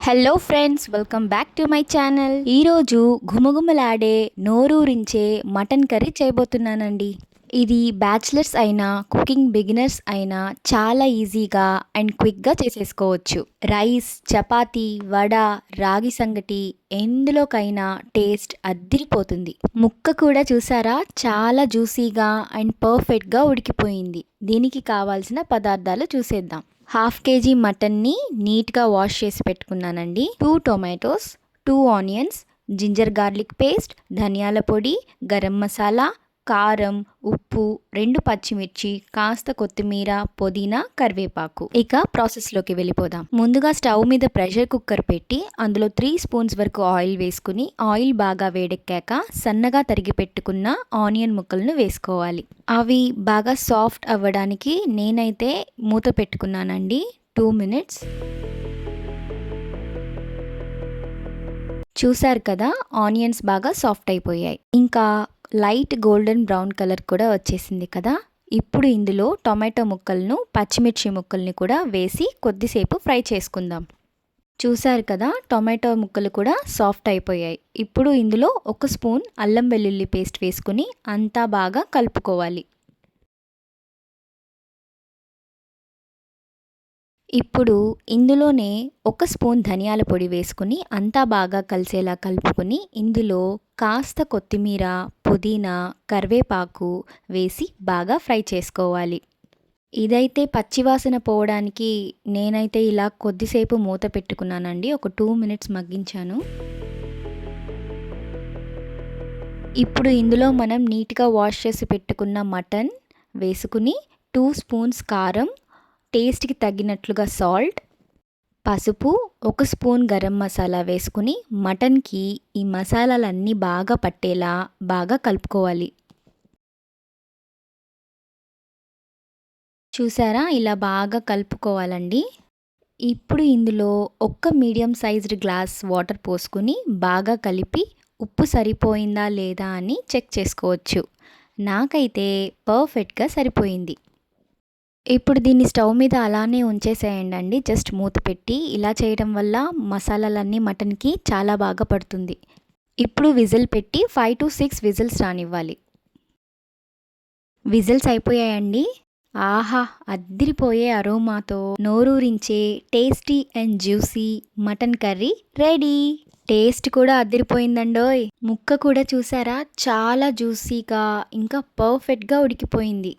Hello friends, welcome back to my channel. ఈరోజు ఘుమఘుమలాడే నోరూరించే mutton curry చేయబోతున్నానండి. ఇది బ్యాచిలర్స్ అయినా కుకింగ్ బిగినర్స్ అయినా చాలా ఈజీగా అండ్ క్విక్గా చేసేసుకోవచ్చు. రైస్, చపాతీ, వడ, రాగి సంగటి ఎందులోకైనా టేస్ట్ అద్దిరిపోతుంది. ముక్క కూడా చూసారా, చాలా జ్యూసీగా అండ్ పర్ఫెక్ట్గా ఉడికిపోయింది. దీనికి కావాల్సిన పదార్థాలు చూసేద్దాం. 1/2 kg మటన్ని నీట్గా వాష్ చేసి పెట్టుకున్నానండి. 2 tomatoes, 2 onions, ginger garlic paste, ధనియాల పొడి, గరం మసాలా, కారం, ఉప్పు, 2 పచ్చిమిర్చి, కాస్త కొత్తిమీర, పుదీనా, కరివేపాకు. ఇక ప్రాసెస్లోకి వెళ్ళిపోదాం. ముందుగా స్టవ్ మీద ప్రెషర్ కుక్కర్ పెట్టి అందులో 3 స్పూన్స్ వరకు ఆయిల్ వేసుకుని ఆయిల్ బాగా వేడెక్కాక సన్నగా తరిగి పెట్టుకున్న ఆనియన్ ముక్కలను వేసుకోవాలి. అవి బాగా సాఫ్ట్ అవ్వడానికి నేనైతే మూత పెట్టుకున్నానండి 2 మినిట్స్. చూసారు కదా, ఆనియన్స్ బాగా సాఫ్ట్ అయిపోయాయి. ఇంకా లైట్ గోల్డెన్ బ్రౌన్ కలర్ కూడా వచ్చేసింది కదా. ఇప్పుడు ఇందులో టొమాటో ముక్కలను, పచ్చిమిర్చి ముక్కల్ని కూడా వేసి కొద్దిసేపు ఫ్రై చేసుకుందాం. చూసారు కదా, టొమాటో ముక్కలు కూడా సాఫ్ట్ అయిపోయాయి. ఇప్పుడు ఇందులో 1 స్పూన్ అల్లం వెల్లుల్లి పేస్ట్ వేసుకుని అంతా బాగా కలుపుకోవాలి. ఇప్పుడు ఇందులోనే 1 స్పూన్ ధనియాల పొడి వేసుకుని అంతా బాగా కలిసేలా కలుపుకొని ఇందులో కాస్త కొత్తిమీర, పుదీనా, కరివేపాకు వేసి బాగా ఫ్రై చేసుకోవాలి. ఇదైతే పచ్చివాసన పోవడానికి నేనైతే ఇలా కొద్దిసేపు మూత పెట్టుకున్నానండి. ఒక 2 మినిట్స్ మగ్గించాను. ఇప్పుడు ఇందులో మనం నీట్గా వాష్ చేసి పెట్టుకున్న మటన్ వేసుకుని 2 స్పూన్స్ కారం, టేస్ట్కి తగినట్లుగా సాల్ట్, పసుపు, 1 స్పూన్ గరం మసాలా వేసుకుని మటన్కి ఈ మసాలాలన్నీ బాగా పట్టేలా బాగా కలుపుకోవాలి. చూసారా, ఇలా బాగా కలుపుకోవాలండి. ఇప్పుడు ఇందులో 1 మీడియం సైజ్డ్ గ్లాస్ వాటర్ పోసుకుని బాగా కలిపి ఉప్పు సరిపోయిందా లేదా అని చెక్ చేసుకోవచ్చు. నాకైతే పర్ఫెక్ట్గా సరిపోయింది. ఇప్పుడు దీన్ని స్టవ్ మీద అలానే ఉంచేసేయండి. జస్ట్ మూత పెట్టి ఇలా చేయడం వల్ల మసాలాలన్నీ మటన్కి చాలా బాగా పడుతుంది. ఇప్పుడు విజిల్ పెట్టి 5 to 6 విజిల్స్ రానివ్వాలి. విజిల్స్ అయిపోయాయండి. ఆహా, అద్దిరిపోయే అరోమాతో నోరూరించే tasty and juicy mutton curry ready. Taste కూడా అద్దిరిపోయిందండోయ్. ముక్క కూడా చూసారా, చాలా జ్యూసీగా ఇంకా పర్ఫెక్ట్గా ఉడికిపోయింది.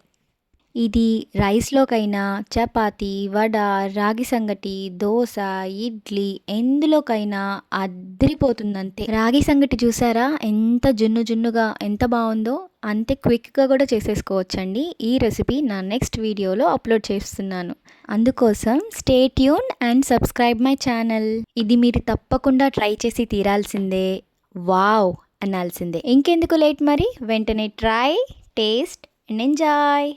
ఇది రైస్లోకైనా, చపాతీ, వడ, రాగి సంగటి, దోశ, ఇడ్లీ ఎందులోకైనా అద్దిరిపోతుందంతే. రాగి సంగటి చూసారా, ఎంత జున్ను జున్నుగా ఎంత బాగుందో. అంతే క్విక్గా కూడా చేసేసుకోవచ్చండి. ఈ రెసిపీ నా నెక్స్ట్ వీడియోలో అప్లోడ్ చేస్తున్నాను. అందుకోసం stay tune and subscribe my channel. ఇది మీరు తప్పకుండా ట్రై చేసి తీరాల్సిందే. వావ్ అనాల్సిందే. ఇంకెందుకు లేట్, మరి వెంటనే ట్రై, టేస్ట్ అండ్ ఎంజాయ్.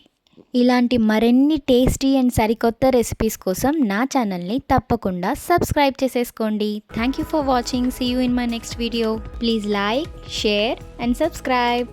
ఇలాంటి మరిన్ని టేస్టీ అండ్ సరికొత్త రెసిపీస్ కోసం నా ఛానల్ని తప్పకుండా సబ్స్క్రైబ్ చేసేసుకోండి. Thank you for watching. See you in my next video. Please like, share and subscribe.